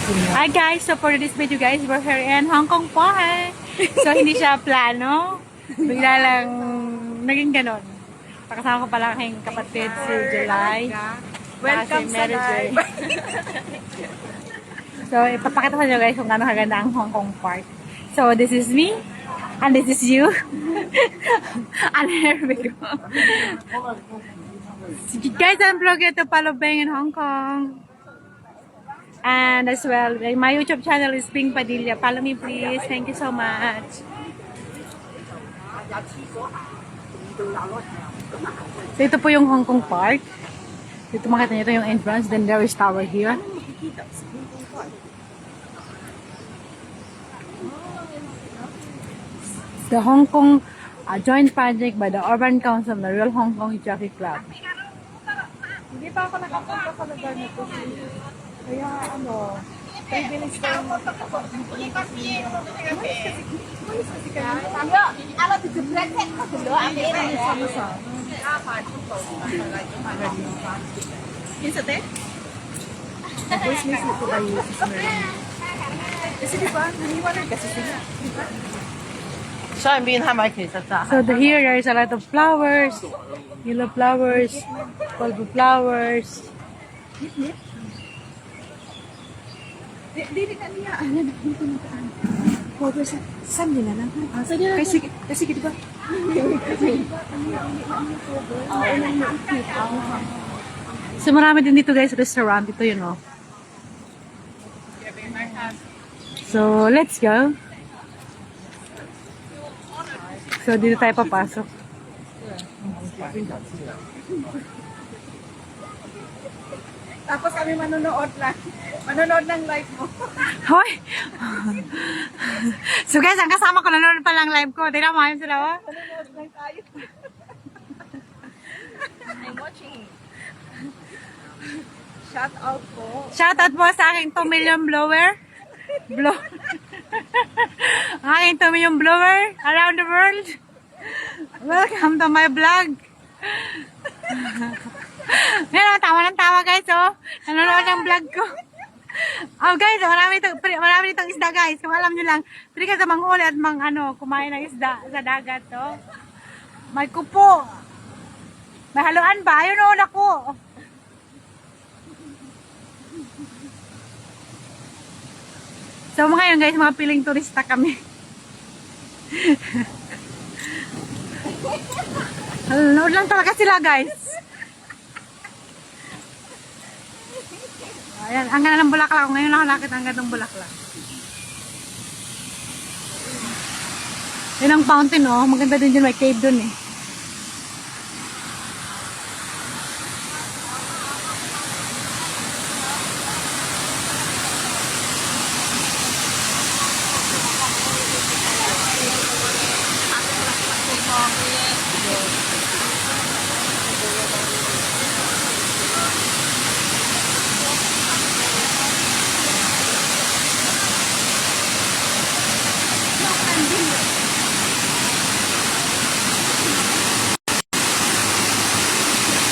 Hi guys, so for this video guys, we're here in Hong Kong po. So hindi siya plano. Bigla lang naging ganon. Pakasama ko pala aking kapatid si July. Welcome sa live. So ipapakita ko nyo guys kung gaano kaganda ang Hong Kong Park. So this is me. And this is you. And here we go. So, guys, I'm vlogging to Palubeng in Hong Kong. And as well, my YouTube channel is Ping Padilla. Follow me please. Thank you so much. So ito po yung Hong Kong Park. Dito makita nyo ito yung entrance. Then there is tower here. The Hong Kong joint project by the Urban Council of the Royal Hong Kong Jockey Club. Hindi pa ako nakapunta sa lugar na to. Kaya ano, privilege ko yung kasi diba, naniwanan kasi sila. So here there is a lot of flowers, yellow flowers, purple flowers. Dili ka niya. Saan nila lang? Kasi diba? So marami din dito guys, restaurant. Ito yun oh. So let's go. So dito tayo papasok. Tapos kami manonood lang. Manonood ng live mo. Hoy! So guys, ang kasama ko nanonood pa lang live ko. Tingnan mo, ayun sila oh. Manonood lang tayo. I'm watching. Shout out po. Shout out po sa aking 2 million blower. Ang aking 2 million blower around the world. Welcome to my vlog. Ngayon, tawa ng tawa guys oh. Nanonood ng vlog ko. Oh guys, marami ditong isda guys. Kung alam nyo lang, pwede ka sa manghuli at kumain ng isda sa dagat oh. May kupo. May haluan ba? Ayun oh, naku. So ngayon guys, mga piling turista kami. Nanonood lang talaga sila guys. Ayan, ang ganda ng bulaklak. Ngayon lang nakakita ang ganda ng bulaklak. Yan ang fountain oh. Maganda din dyan. May cave dun eh.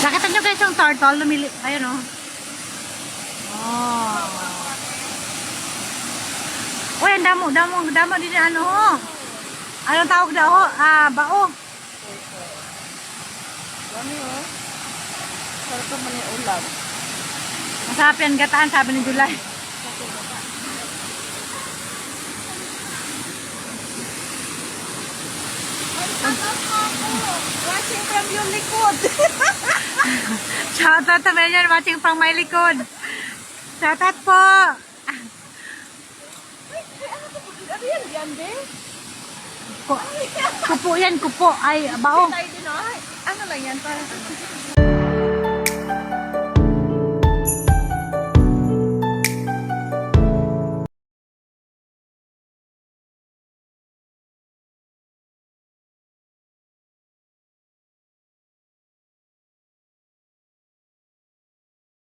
Nakita nyo guys yung turtle, lumili, ayun oh. Oh. Uy, ang damo din ano ho. Anong tawag daw ho? Bao. Ano oh? Sarap naman yung ulam. Masarap yan gataan, sabi ni July. Watching from yung likod. Shout out to Mayor watching from my likod. Shout out po. Ano yan? Yan din? Kupo yan, kupo. Ay, bao. Tayo din oh. Ano lang yan? Parang